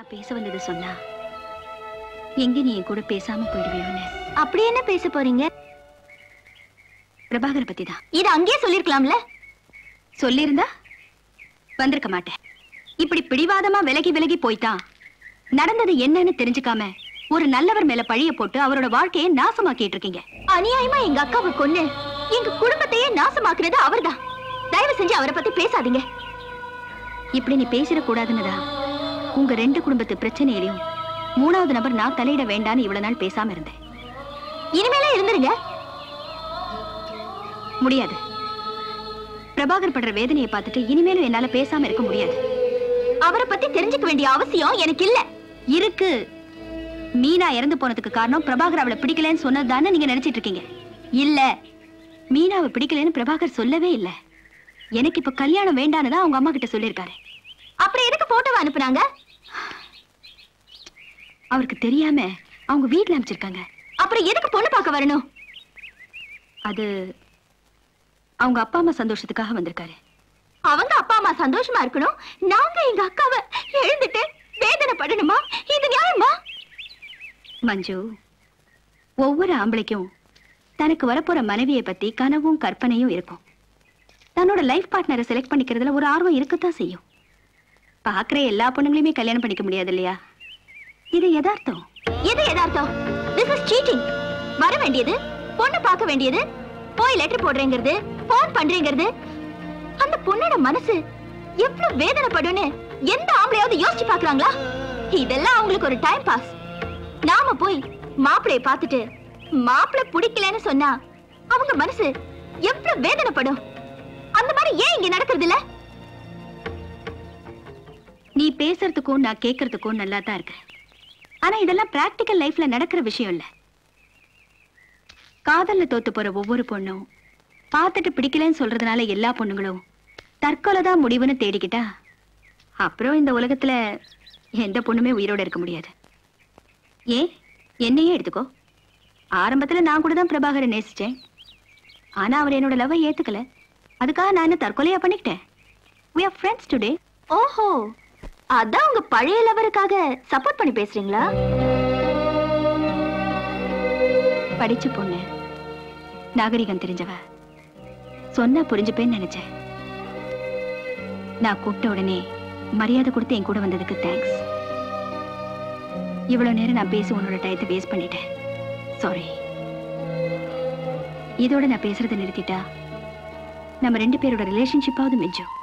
நான் பேச வந்தது சொன்னா எங்க நீ என் கூட பேசாம போயிடுவியோன்னு. அப்படி என்ன பேச போறீங்க? பிரபாகரை பத்தி தான். இது அங்கேயே சொல்லிருக்கலாம்ல. சொல்லியிருந்தா வந்திருக்க மாட்டேன். இப்படி பிடிவாதமா விலகி விலகி போய்தான் நடந்தது என்னன்னு தெரிஞ்சுக்காம ஒரு நல்லவர் மேல பழிய போட்டு அவரோட வாழ்க்கையை நாசமாக்கிட்டு இருக்கீங்க. அநியாயமா எங்க அக்காவை கொன்னு எங்க குடும்பத்தையே நாசமாக்குறது அவர்தான். தயவு செஞ்சு அவரை பத்தி பேசாதீங்க. இப்படி நீ பேசிட கூடாதுன்னுதான் உங்க ரெண்டு குடும்பத்து பிரச்சனையிலையும் மூணாவது நபர் நான் தலையிட வேண்டான்னு இவ்வளவு நாள் பேசாம இருந்தேன். இனிமேல இருந்துருங்க. முடியாது. பிரபாகர் படுற வேதனையை பார்த்துட்டு இனிமேலும் என்னால பேசாம இருக்க முடியாது. அவரை பத்தி தெரிஞ்சுக்க வேண்டிய அவசியம் எனக்கு இல்ல. இருக்கு. மீனா இறந்து போனதுக்கு காரணம் பிரபாகர் அவளை பிடிக்கலன்னு சொன்னதுதானே நீங்க நினைச்சிட்டு இருக்கீங்க. இல்ல, மீனாவை பிடிக்கலன்னு பிரபாகர் சொல்லவே இல்ல. எனக்கு இப்ப கல்யாணம் வேண்டான்னு தான் அவங்க அம்மா கிட்ட சொல்லியிருக்காரு. அப்புறம் எதுக்கு போட்டோவை அனுப்புனாங்க? அவருக்கு தெரியாம அவங்க வீட்டுல அனுப்பிச்சிருக்காங்க. அப்புறம் எதுக்கு பொண்ணு பார்க்க வரணும்? அது அவங்க அப்பா அம்மா சந்தோஷத்துக்காக வந்திருக்காரு. அவங்க அப்பா அம்மா சந்தோஷமா இருக்கணும், நாங்க எங்க அக்காவை எழுந்துட்டு வேதனை படணுமா? இது நியாயமா? மஞ்சு, ஒவ்வொரு ஆம்பளைக்கும் தனக்கு வரப்போற மனைவியை பத்தி கனவும் கற்பனையும் இருக்கும். தன்னோட லைஃப் பார்ட்னரை செலக்ட் பண்ணிக்கிறதுல ஒரு ஆர்வம் இருக்கத்தான் செய்யும். பாக்குற எல்லா பொண்ணுங்களையுமே கல்யாணம் பண்ணிக்க முடியாது இல்லையா? இது யதார்த்தம். எது யதார்த்தம்? This is seating. வர வேண்டியது, பொண்ணு பார்க்க வேண்டியது, போய் லெட்டர் போடுறேங்கிறது, போன் பண்றேங்கிறது. அந்த பொண்ணோட மனசு எவ்வளவு வேதனைப்படும்னு எந்த ஆம்பளையாவது யோசிச்சு பாக்குறாங்களா? இதெல்லாம் அவங்களுக்கு ஒரு டைம் பாஸ். நாம போய் மாப்பிளைய பார்த்துட்டு மாப்பிளை பிடிக்கலன்னு சொன்னா அவங்க மனசு எவ்வளவு வேதனைப்படும். அந்த மாதிரி ஏன் இங்க நடக்கிறது இல்ல? நீ பேசுறதுக்கும் நான் கேட்கறதுக்கும் நல்லா தான் இருக்கு. ஆனா இதெல்லாம் பிராக்டிக்கல் லைஃப்ல நடக்கிற விஷயம் இல்ல. காதல்ல தோத்து போற ஒவ்வொரு பொண்ணும் பார்த்துட்டு பிடிக்கலன்னு சொல்றதுனால எல்லா பொண்ணுங்களும் தற்கொலை தான் முடிவுன்னு தேடிக்கிட்டா அப்புறம் இந்த உலகத்துல எந்த பொண்ணுமே உயிரோட இருக்க முடியாது. ஏன் என்னையே எடுத்துக்கோ. ஆரம்பத்துல நான் கூட தான் பிரபாகரை நேசிச்சேன். ஆனா அவர் என்னோட லவ்வை ஏத்துக்கல. அதுக்காக நான் என்ன தற்கொலையா பண்ணிக்கிட்டேன்? we are friends today. ஓஹோ, அதான் உங்க பழைய லவருக்காக சப்போர்ட் பண்ணி பேசுறீங்களா? படிச்ச பொண்ணு, நாகரிகம் தெரிஞ்சவ, சொன்னா புரிஞ்சுப்பேன்னு நினைச்சேன். நான் கூப்பிட்ட உடனே மரியாதை கொடுத்து என் கூட வந்ததுக்கு தேங்க்ஸ். இவ்வளவு நேரம் நான் பேசி உன்னோட டயத்தை வேஸ்ட் பண்ணிட்டேன். சாரி. இதோட நான் பேசுறதை நிறுத்திட்டா நம்ம ரெண்டு பேரோட ரிலேஷன்ஷிப்பாவது மிஞ்சும்.